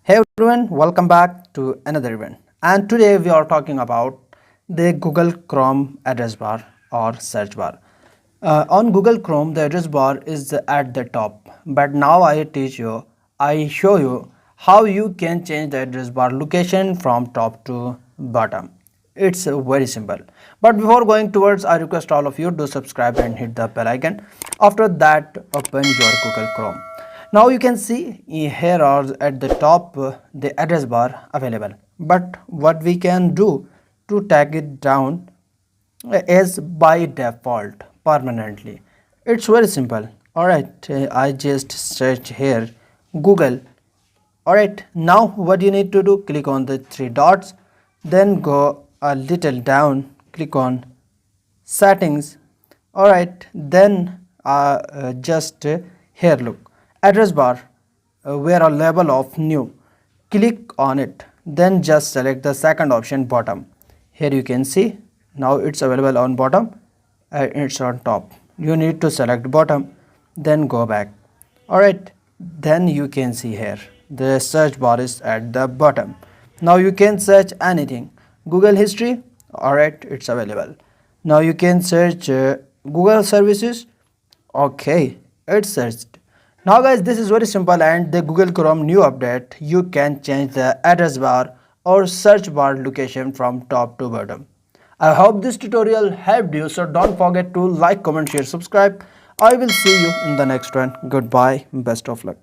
Hey everyone, welcome back to another event. And today we are talking about the Google Chrome address bar or search bar. On Google Chrome, the address bar is at the top. But now I show you how you can change the address bar location from top to bottom. It's very simple. But before going towards, I request all of you to subscribe and hit the bell icon. After that, open your Google Chrome. Now you can see here are at the top the address bar available. But what we can do to tag it down is by default permanently. It's very simple. Alright, I just search here Google. Alright, now what you need to do, click on the three dots, then go a little down, click on settings. Alright, then just here look address bar where a label of new, click on it, then just select the second option bottom. Here you can see now it's available on bottom, it's on top. You need to select bottom, then go back. Alright, then you can see here the search bar is at the bottom. Now you can search anything. Google history, alright, it's available. Now you can search Google services. Okay, it's searched. Now guys, this is very simple, and the Google Chrome new update, you can change the address bar or search bar location from top to bottom. I hope this tutorial helped you, so don't forget to like, comment, share, subscribe. I will see you in the next one. Goodbye, best of luck.